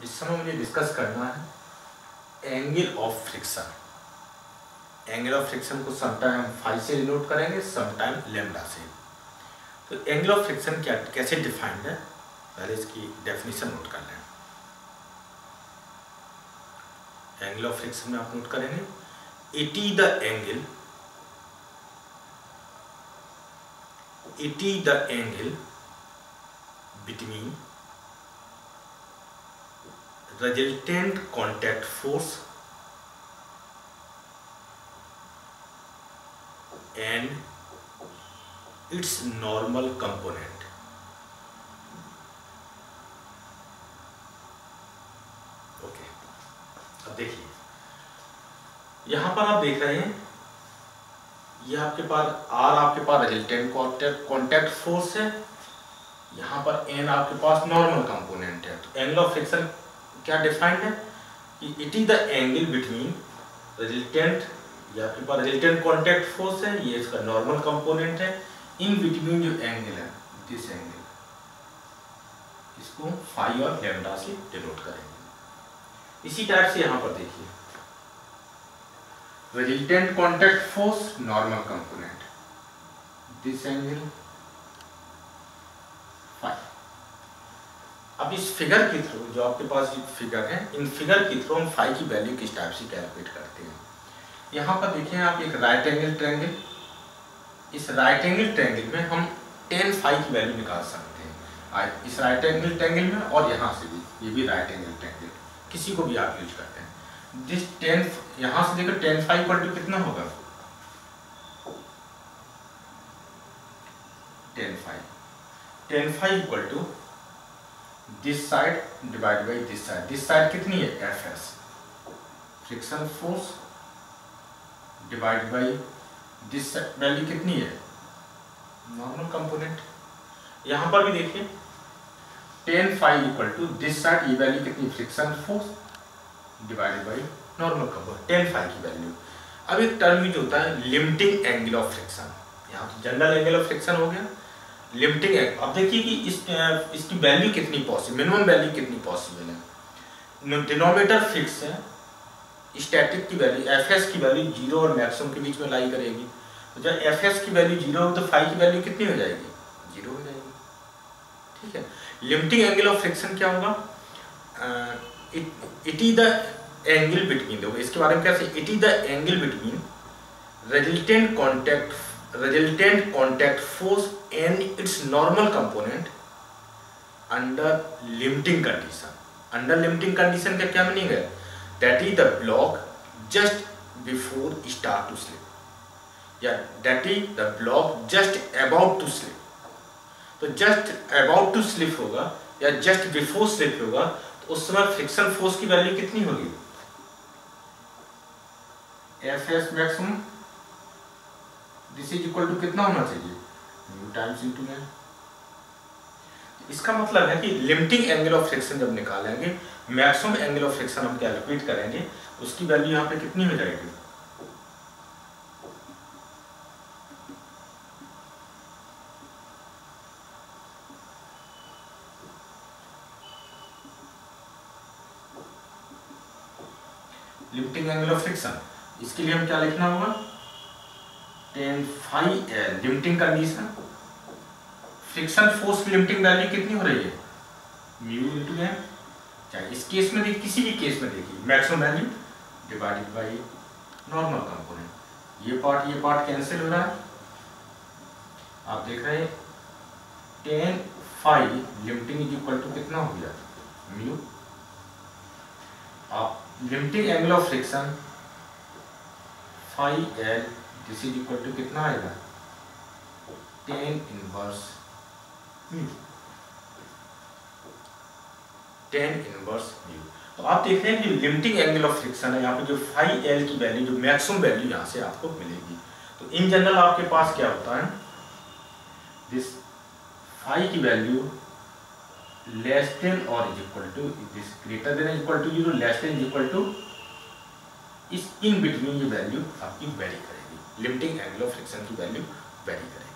इस समय मुझे डिस्कस करना है angle of friction. Angle of friction को समटाइम फाई से डिनोट करेंगे, समटाइम लैम्डा से। तो एंगल ऑफ फ्रिक्शन क्या कैसे डिफाइंड है, पहले इसकी डेफिनेशन नोट कर लें। एंगल ऑफ फ्रिक्शन में आप नोट करेंगे it is the angle between resultant contact force and its normal component। Okay, अब देखिए यहां पर आप देख रहे हैं ये आपके पास R आपके पास रिजल्टेंट कॉन्टैक्ट फोर्स है, यहां पर N आपके पास नॉर्मल कंपोनेंट है। तो एंगल ऑफ फ्रिक्शन क्या डिफाइंड है कि it is the angle between resultant, ये आपके पास रिजल्टेंट कॉन्टैक्ट फोर्स है, ये इसका नॉर्मल कंपोनेंट है, इन बिटवीन जो एंगल है दिस एंगल, इसको फाई और लैम्डा से डिनोट करेंगे। इसी टाइप से यहां पर देखिए resultant contact force normal component, this angle phi. अब इस फिगर के थ्रू जो आपके पास ये फिगर है, इन फिगर के थ्रू हम फाई की वैल्यू किस टाइप से कैलकुलेट करते हैं। यहाँ पर देखिए आप एक राइट एंगल ट्रायंगल, इस राइट एंगल ट्रायंगल में हम tan फाई की वैल्यू निकाल सकते हैं, इस राइट एंगल ट्रायंगल में और यहाँ से भी, ये भी राइट एंगल ट्रायंगल, किसी को भी आप यूज करते हैं। दिस tan, यहाँ से देखो tan फाई इक्वल टू कितना होगा, tan phi equal to this side divide by this side. This side कितनी है Fs, friction force, divide by this value कितनी है नॉर्मल कंपोनेंट। यहां पर भी देखिए tan phi equal to this side, ये वैल्यू कितनी friction force divide by normal component, tan phi की वैल्यू। अब एक टर्म यूज होता है लिमिटिंग एंगल ऑफ फ्रिक्शन, यहाँ तो जनरल एंगल ऑफ फ्रिक्शन हो गया, लिमिटिंग एंगल। अब देखिए कि इसकी वैल्यू कितनी पॉसिबल, मिनिमम वैल्यू कितनी पॉसिबल है। डिनोमिनेटर फिक्स है, स्टैटिक की वैल्यू Fs की वैल्यू 0 और मैक्सिमम के बीच में लाई करेगी। तो जब Fs की वैल्यू 0 हो तो फाई की वैल्यू कितनी हो जाएगी, 0 हो जाएगी। ठीक है, लिमिटिंग एंगल ऑफ फ्रिक्शन क्या होगा, it is the angle between, देखो इसके बारे में कैसे, it is the angle between resultant contact force and its normal component under limiting condition। under limiting condition का क्या मीनिंग है, that is the block just before start to slip, या that is the block just about to slip। तो just about to slip होगा या just before slip होगा, तो उस समय फ्रिक्शन फोर्स की वैल्यू कितनी होगी, Fs maximum, this is equal to कितना होना चाहिए, म्यू टाइम्स इनटू n। इसका मतलब है कि लिमिटिंग एंगल ऑफ फ्रिक्शन जब निकालेंगे, मैक्सिमम एंगल ऑफ फ्रिक्शन हम कैलकुलेट करेंगे, उसकी वैल्यू यहाँ पे कितनी हो जाएगी, लिमिटिंग एंगल ऑफ फ्रिक्शन, इसके लिए हम क्या लिखना होगा, tan phi L limiting condition, friction force की लिमिटिंग वैल्यू कितनी हो रही है, म्यू इनटू n। चाहे इस केस में देखिए, किसी भी केस में देखिए, maximum value divided by normal component. ये पार्ट कैंसिल हो रहा है, आप देख रहे हैं tan phi limiting is equal to कितना हो गया, म्यू। आप limiting angle of friction phi L this is equal to कितना आएगा, tan inverse mu, tan inverse mu. तो आप देख रहे हैं कि लिमिटिंग एंगल ऑफ फ्रिक्शन है, यहाँ पे जो फाई L की वैल्यू, जो मैक्सिमम वैल्यू यहाँ से आपको मिलेगी। तो इन जनरल आपके पास क्या होता है, दिस फाई की वैल्यू लेस देन और is equal to this, greater than equal to 0, less than equal to, इस इन बिटवीन ये वैल्यू आपकी वेरी करेगी, लिमिटिंग एंगल ऑफ फ्रिक्शन की वैल्यू वेरी करेगी।